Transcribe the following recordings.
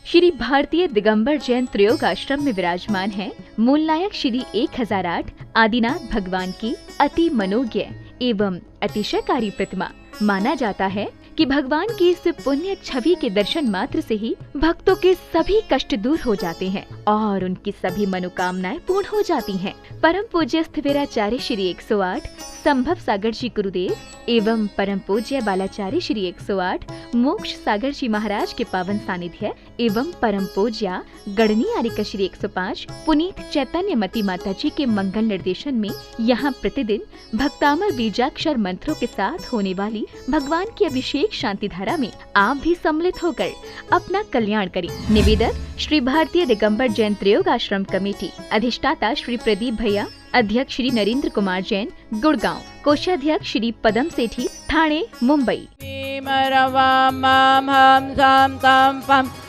श्री भारतीय दिगंबर जैन त्रयोग आश्रम में विराजमान है मूलनायक श्री 1008 आदिनाथ भगवान की अति मनोज्ञ एवं अतिशयकारी प्रतिमा। माना जाता है कि भगवान की इस पुण्य छवि के दर्शन मात्र से ही भक्तों के सभी कष्ट दूर हो जाते हैं और उनकी सभी मनोकामनाएं पूर्ण हो जाती हैं। परम पूज्य स्थिविराचार्य श्री 108 संभव सागर जी गुरुदेव एवं परम पूज्य बालाचार्य श्री 108 मोक्ष सागर जी महाराज के पावन सानिध्य एवं परम पूज्य गणनी आर्यका श्री 105 पुनीत चैतन्य मती माता जी के मंगल निर्देशन में यहाँ प्रतिदिन भक्तामर बीजाक्षर मंत्रों के साथ होने वाली भगवान की अभिषेक शांति धारा में आप भी सम्मिलित होकर अपना कल्याण करें। निवेदक श्री भारतीय दिगंबर जैन त्रयोग आश्रम कमेटी, अधिष्ठाता श्री प्रदीप भैया, अध्यक्ष श्री नरेंद्र कुमार जैन गुड़गांव, कोषाध्यक्ष श्री पदम सेठी Thane Mumbai.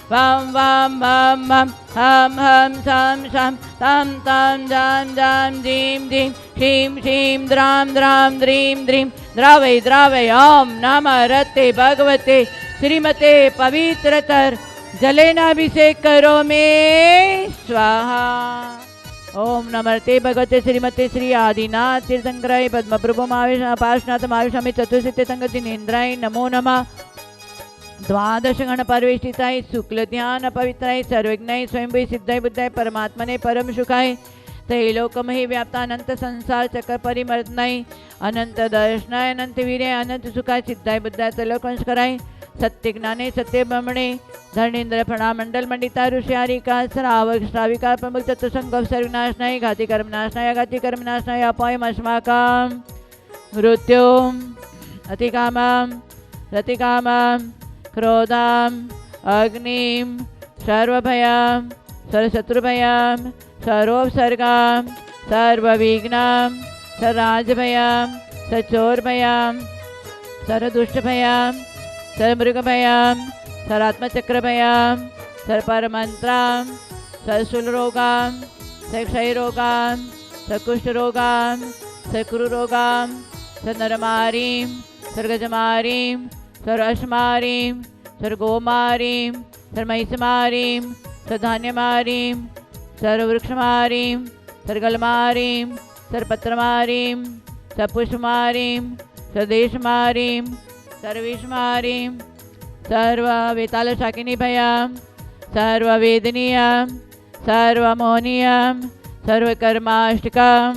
Vam vam vam vam ham ham sam sam tam tam jam jam dim dim shim shim dram dram dream dream द्रावय द्रावय ओम नमः रते भगवते श्रीमते पवित्रतर जलेनाभिषेक करो में स्वाहा। ओम नमस्ते भगवते श्रीमते श्री आदिनाथ तीर्थंकराय पद्म प्रभु पार्श्वनाथ महाविष्णामि चतुर्सिद्धि संगति नेन्द्राय नमो नमः। द्वादश गण परिवेष्टिताय शुक्ल ध्यान पवित्राय सर्वज्ञाय स्वयंभू सिद्धाय बुद्धाय परमात्मने परम सुखाय त्रैलोकमहि व्याप्तानंत संसार चक्र परिमर्दनाय अनंत दर्शनाय अनंत वीर्य अनंत सुखाय सिद्धाय बुद्धाय त्रैलोकंशकराय सत्य ज्ञाने सत्य ब्रह्मणे धरणेन्द्र प्रणाम मंडल मंडिता ऋषियारिका श्रावक श्राविका प्रमुख चतुसंग सर्वनाशनाय घाति कर्म नाशनाय घाति कर्म नाशनाय अपायम अस्माकं मृत्युम अतिकामं रतिकामं क्रोधम अग्निम सर्वभयम सर्वशत्रुभयम सर्वोपसर्गम सर्वविघ्नम सर्वराजभयम सर्वचोरभयम सर्वदुष्टभयम सर्वमृगभयम सर्वात्मचक्रभयम सर्वपरमंत्रम सर्वशूलरोगम सर्वक्षयरोगम सर्वकुष्ठरोगम सर्वकुरुरोगम सर्वनरमारीम सर्वगजमारीम सर्वअश्मारीम सर्वगोमारीम सर्वमहिषमारीम सर्वधान्यमारीम सर्ववृक्षमारीम सर्वगलमारीम सर्वपत्रमारीम सर्वपुष्पमारीम सर्वदेशमारीम सर्वविषमारीम सर्ववेतालशाकिनीभयम सर्ववेदनीयम सर्वमोहनीयम सर्वकर्माष्टकम।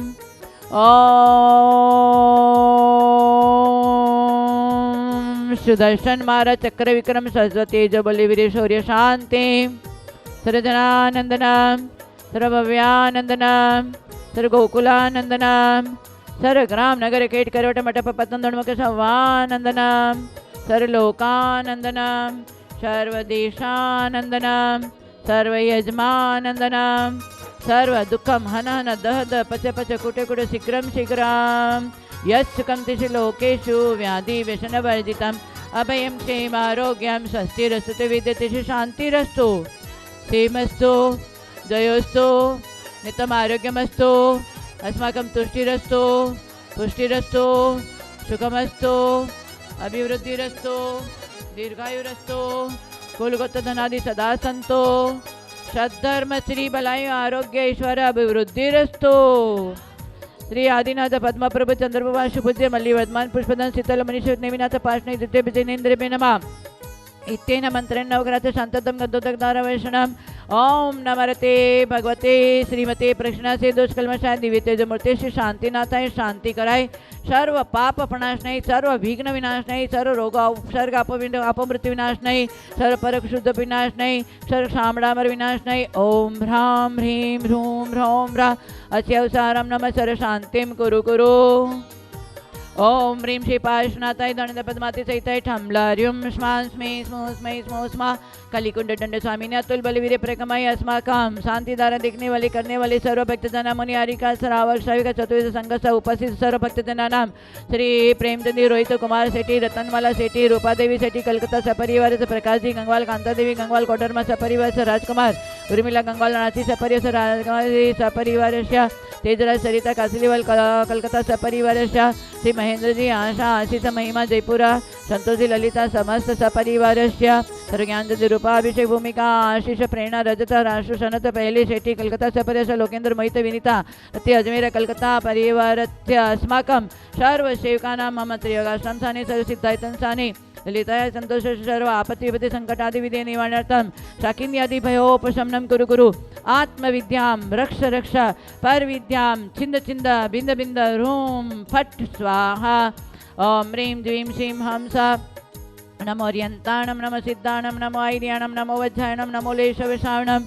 ओम सुदर्शन मारा चक्र विक्रम सरस्वती जो बलि वीर शौर्य शांति सर्वजनानंदनम सर्वभव्यानंदनम सर्वगोकुलानंदनम सर्वग्राम नगर केट करवट मटप पतन दणमुख सवानंदनम सर्वलोकानंदनम सर्वदेशानंदनम सर्वयजमानंदनम सर्वदुःखम हन हन दह दह पच पच कुटे कुटे शीघ्रम शीघ्रम यच्छुकं तिषु लोकेषु व्याधि व्यसनवर्जितम् अभयं क्षेमारोग्यं स्वस्तिरस्तु विद्यतेषु शान्तिरस्तु क्षेमस्तु जयोस्तु नित्यम् आरोग्यमस्तु अस्माकं तुष्टिरस्तु पुष्टिरस्तु सुखमस्तु अभिवृद्धिरस्तु दीर्घायुरस्तु कुलगोत्र धनादि सदा सन्तु सद्धर्म श्री बलायु आरोग्य ईश्वर अभिवृद्धिरस्तु। श्री आदिनाथ पद्म प्रभु चंद्रप्रभा सुपूज्य मल्ली वर्धमान पुष्पदन शीतल मनीष नेमिनाथ पार्ष्ण द्वितीय विजयेन्द्र नमः इत्येन मंत्रेण नवग्रह शांततम गद्धोदक दारवैषणम। ओम नमरते भगवते श्रीमते प्रश्ना से दुष्कलमशाय दिव्य तेज मूर्ति श्री शांतिनाथाय शांति कराय सर्व पाप प्रणाशनाय सर्व विघ्न विनाशनाय सर्व रोग उपसर्ग अपमृत्यु विनाशनाय सर्व परक शुद्ध विनाशनाय सर्व शामड़ामर विनाशनाय। ओम ह्रां ह्रीं ह्रूं ह्रौं ह्रा अस्यवसारं नमः सर्व शांतिं कुरु कुरु। ओम ह्रीं श्री पार्श्वनाथाय दंड पद्माति सहिताय ठम्लार्युम स्मां स्मै स्मो स्मै स्मो स्मा कलिकुंड दंड स्वामी अतुल बलवीर प्रकमय अस्माकं शांतिधारा देखने वाले करने वाले सर्व भक्तजना मुनि आरिका श्रावक श्राविका चतुर्थ संघ उपस्थित सर्व भक्तजना नाम श्री प्रेमचंद रोहित कुमार सेठी रतनमाला सेठी रूपा देवी सेठी कलकत्ता सपरिवार से प्रकाश जी गंगवाल कांता देवी गंगवाल कोडरमा सपरिवार से राजकुमार उर्मिला गंगवाल रांची सपरिवार से राजकुमार सपरिवार तेजराज सरिता कासिलीवाल कलकत्ता सपरिवारस्य श्री महेंद्रजी आशा आशीष महिमा जयपुरा संतोषी ललिता समस्त सपरिवारस्य सर्वज्ञानजी रूपा अभिषेक भूमिका आशीष प्रेरणा रजत राशु सनत पहले शेट्टी कलकत्ता सपरिवारस्य लोकेंद्र मोहित विनीता अति अजमेर कलकत्ता परिवारस्य अस्माकं सर्व सेवकानां मम त्रियोगाश्रम साने सर्व सिद्धायतन साने ललिताय संतोष सर्व आपत्ति विपत्ति संकटादि विधि निवारणार्थम शाकिन्यादि भयोपशमनं कुरु कुरु आत्मविद्यां रक्ष रक्ष पर विद्यां छिंद छिंद बिंद बिंद रूम फट स्वाहा ओम ह्रीं द्वीं श्रीं हंसा नमो अर्यन्ताणं नमो सिद्धाणं नमो ऐर्याणं नमो वज्रायणं नमो लेशवशावणं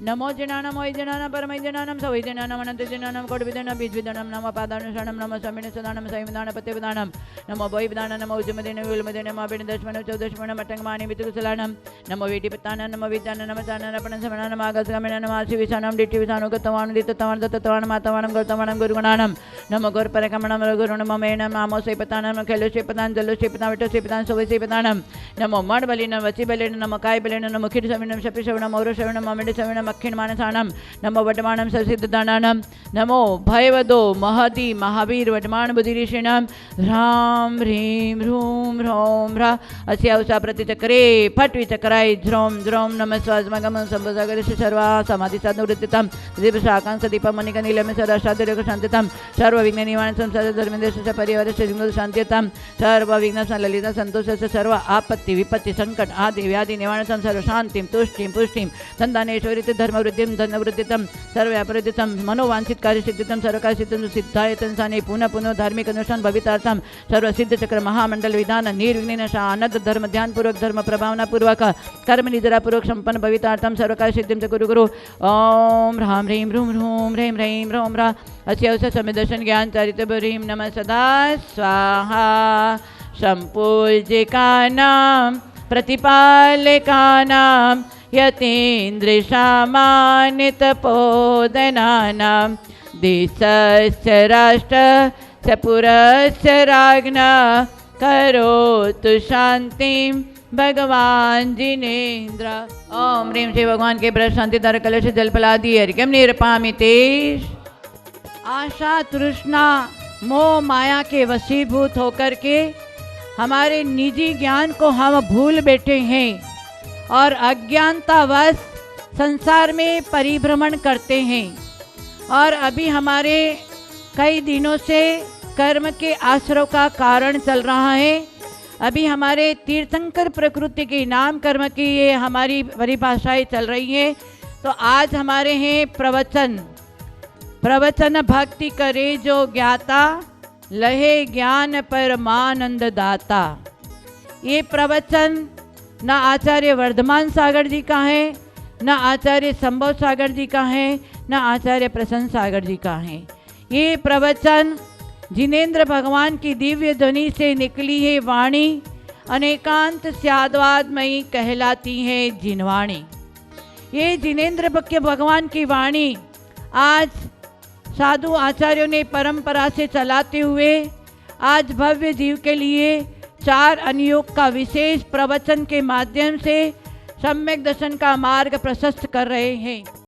नमो जनानं वैजनानं परमैजनानं सवैजनानं अनन्तजनानं कोटिविधानं बीजविधानं नमो पादानुषणं नमो समिण सदानं संविधानं पत्यविधानं नमो भोयविधानं नमो उज्जमदेन विलमदेन नमो अभिनदशमनं चौदशमनं अटङ्गमानि वितुकुशलानं नमो वेटिपत्तानं नमो विद्यानं नमो चाननं समनं आगसगमनं नमो आशिविशानं डिट्टिविशानं गतवानं दिततवानं दत्तवानं मातवानं गौतवानं गुरुगुणानं नमो गौरपरकमनं रघुरुणं मेनं नामो सेपतानं खैलोशेपतानं जलोशेपतां विटोशेपतां सवैसेपतानं नमो मणबलिनं वचिबलिनं नमो कायबलिनं नमो खिरसविनं शपिशवनं मौरशवनं ममिडशवनं अखिण मानसाणं नमो वटमाणं ससिद्धदानानं नमो भयवदो महति महावीर वटमाण बुद्धिऋषिणां ह्रां ह्रीं ह्रूं ह्रौं ह्रा अस्यावसा प्रतिचक्रे फट् विचक्राय ध्रौं ध्रौं नमः स्वास्मगमं संवसागरस्य सर्वा समाधिसाधनुवृत्तितं दीपशाकां सदीपं मणिकनीलं सदाशादिरेकशान्तितं सर्वविघ्ननिवारणं संसारधर्मेन्द्रस्य परिवारस्य जिग्मशान्त्यतां सर्वविघ्नस्य ललिता संतोषस्य सर्व आपत्ति विपत्ति संकट आदि व्याधि निवारणं सर्वशान्तिं तुष्टिं पुष्टिं धनधान्यैश्वर्यं धर्मवृद्धिं धनवृद्धितं सर्वव्यापवृद्धितं मनोवांछित कार्यसिद्धितं सर्वकार्यसिद्धिं सिद्धायतन साने पुनः पुनः धार्मिक अनुष्ठान भवितार्थं सर्वसिद्धचक्र महामंडल विधान निर्विघ्न आनंद धर्म ध्यान पूर्वक धर्म प्रभावना पूर्वक कर्म निजरा पूर्वक संपन्न भवितार्थं सर्वकार्यसिद्धिं च कुरु गुरु ओम ह्रां ह्रीं ह्रूं ह्रूं ह्रीं ह्रीं ह्रौं ह्रा अस्यावसा समिदर्शन ज्ञान चारितभरीं नमः सदा स्वाहा सम्पूज्यकानां प्रतिपालकानां यतीन्द्रसामान्यतपोदनानां देशस्य राष्ट्रस्य पुरस्य राज्ञा करोतु शान्तिं भगवान जिनेन्द्र। ओम ह्रीं श्री भगवान के ब्रश शांति धार कलश जलपलादि अर्घ्यं निरपामि तेष। आशा तृष्णा मोह माया के वशीभूत होकर के हमारे निजी ज्ञान को हम भूल बैठे हैं और अज्ञानतावश संसार में परिभ्रमण करते हैं। और अभी हमारे कई दिनों से कर्म के आश्रव का कारण चल रहा है। अभी हमारे तीर्थंकर प्रकृति के नाम कर्म की ये हमारी परिभाषाएं चल रही है। तो आज हमारे हैं प्रवचन भक्ति करे जो ज्ञाता लहे ज्ञान परमानंद दाता। ये प्रवचन न आचार्य वर्धमान सागर जी का है, न आचार्य संभव सागर जी का है, न आचार्य प्रसन्न सागर जी का है। ये प्रवचन जिनेन्द्र भगवान की दिव्य ध्वनि से निकली है वाणी अनेकांत स्याद्वादमयी कहलाती है जिनवाणी। ये जिनेन्द्र भगवान की वाणी आज साधु आचार्यों ने परंपरा से चलाते हुए आज भव्य जीव के लिए 4 अनुयोग का विशेष प्रवचन के माध्यम से सम्यक दर्शन का मार्ग प्रशस्त कर रहे हैं।